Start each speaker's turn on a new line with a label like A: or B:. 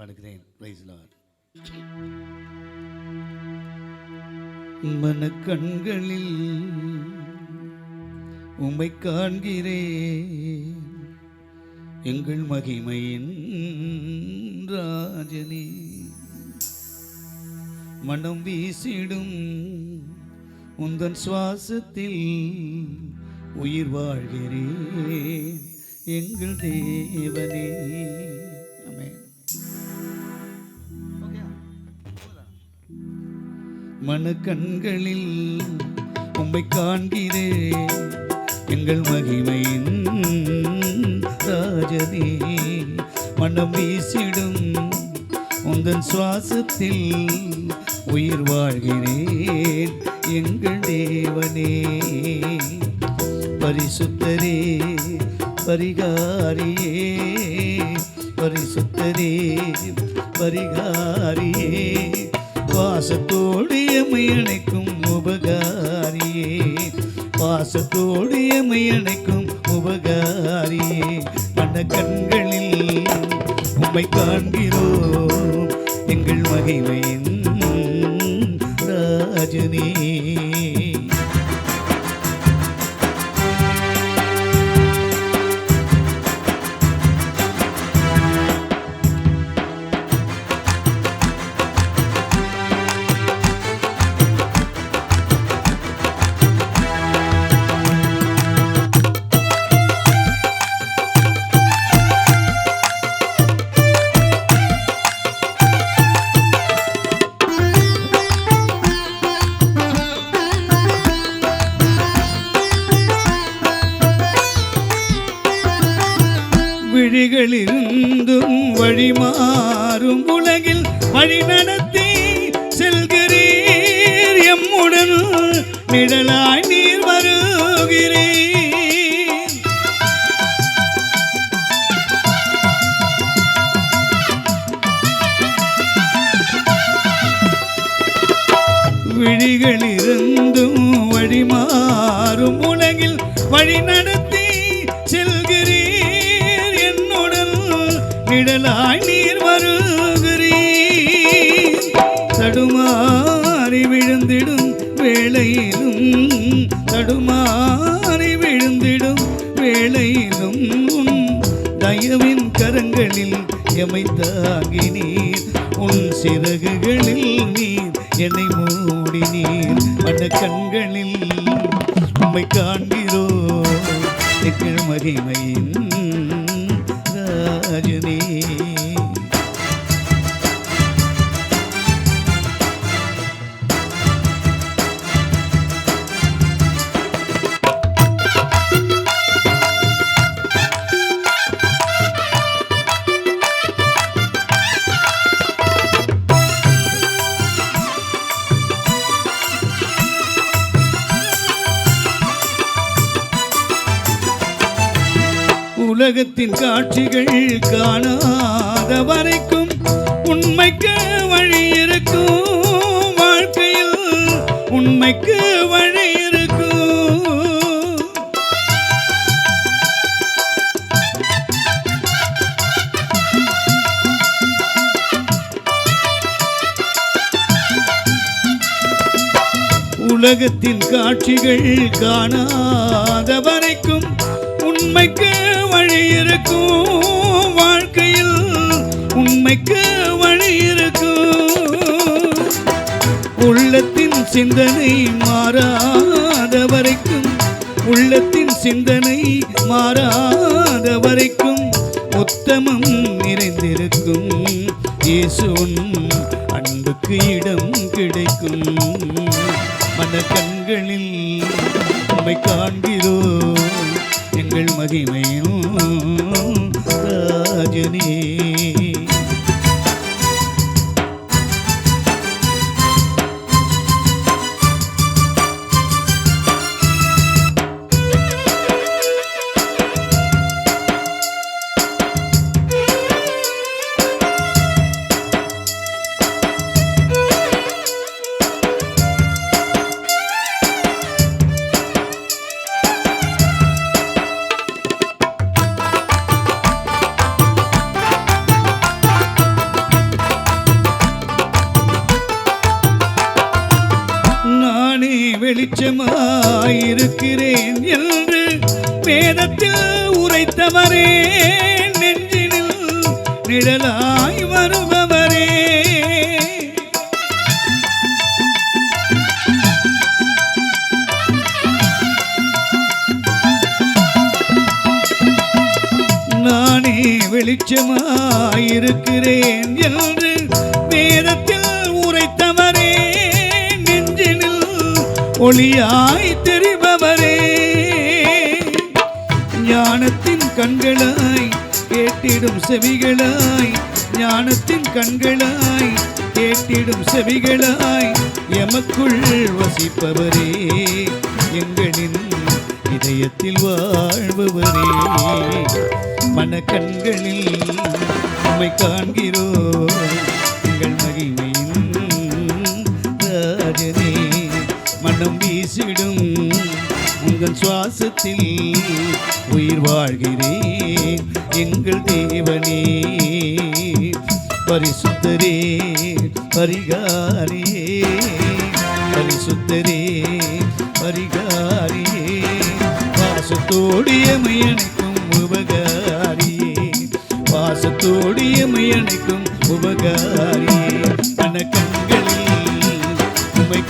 A: பாடுகிறேன். Price Lord. மனக்கண்களில் உம்மை காண்கிறேன், எங்கள் மகிமையின் ராஜனே. மனம் வீசிடும் உந்தன் சுவாசத்தில் உயிர் வாழ்கிறேன், எங்கள் தேவனே. ஆமென். மனக்கண்களில் உம்மை காண்கிறேன், எங்கள் மகிமையின் ராஜனே. மனம் வீசிடும் உந்தன் சுவாசத்தில் உயிர் வாழ்கிறேன், எங்கள் தேவனே. பரிசுத்தரே பரிகாரியே, பரிசுத்தரே பரிகாரியே, பாசத்தோடு எம்மை அணைக்கும் உபகாரியே, பாசத்தோடு எம்மை அணைக்கும் உபகாரியே. மனக்கண்களில் உம்மை காண்கிறோம், எங்கள் மகிமையின் ராஜனே. விழிகளிருந்தும் வழிமாறும் உலகில் வழி நடத்தி செல்கிறீர், எம்முடன் நிழலாய் நீர் வருகிறீர். விழிகளிருந்தும் வழிமாறும் உலகில் வழி நடத்தி செல்கிறீர், என்னுடன் நிழலாய் நீர் வருகிறீர். தடுமாறி விழுந்திடும் வேளையிலும், தடுமாறி விழுந்திடும் வேளையிலும் தயவின் கரங்களில் எமை தாங்கினீர், உன் சிறகுகளில் நீர் என்னை மூடினீர். மனக்கண்களில் உம்மை காண்கிறோம், எங்கள் மகிமையின் ராஜனே. உலகத்தின் காட்சிகள் காணாத வரைக்கும் உண்மைக்கு வழி இருக்கும், வாழ்க்கையில் உண்மைக்கு வழி இருக்கும். உலகத்தின் காட்சிகள் காணாத வரைக்கும் உண்மைக்கு வழி இருக்கும், வாழ்க்கையில் உண்மைக்கு வழி இருக்கும். உள்ளத்தின் சிந்தனை மாறாத வரைக்கும், உள்ளத்தின் சிந்தனை மாறாத வரைக்கும் உத்தமம் நிறைந்திருக்கும், இயேசுவின் அன்புக்கு இடம் கிடைக்கும். மனக்கண்களில் உம்மை காண்கிறோம், எங்கள் மகிமையும் ராஜனே. வெளிச்சமாயிருக்கிறேன் என்று வேதத்தில் உரைத்தவரே, நெஞ்சினில் நிழலாய் வருபவரே. நானே வெளிச்சமாயிருக்கிறேன் என்று வேதத்தில் உரைத்தவரே, நெஞ்சினில் ஒளியாய் தெரிபவரே. ஞானத்தின் கண்களாய் கேட்டிடும் செவிகளாய், ஞானத்தின் கண்களாய் கேட்டிடும் செவிகளாய் எமக்குள் வசிப்பவரே, எங்களின் இதயத்தில் வாழ்பவரே. மனக்கண்களில் உம்மை காண்கிறோம், எங்கள் மகிமையின் ராஜனே. மனம் வீசிடும் உங்கள் சுவாசத்தில் உயிர் வாழ்கிறேன், எங்கள் தேவனே. பரிசுத்தரே பரிகாரியே, பரிசுத்தரே பரிகாரியே, பாசத்தோடிய மயணிக்கும் உபகாரியே, பாசத்தோடிய மயணிக்கும் உபகாரியே. மனக்கண்களில் உம்மை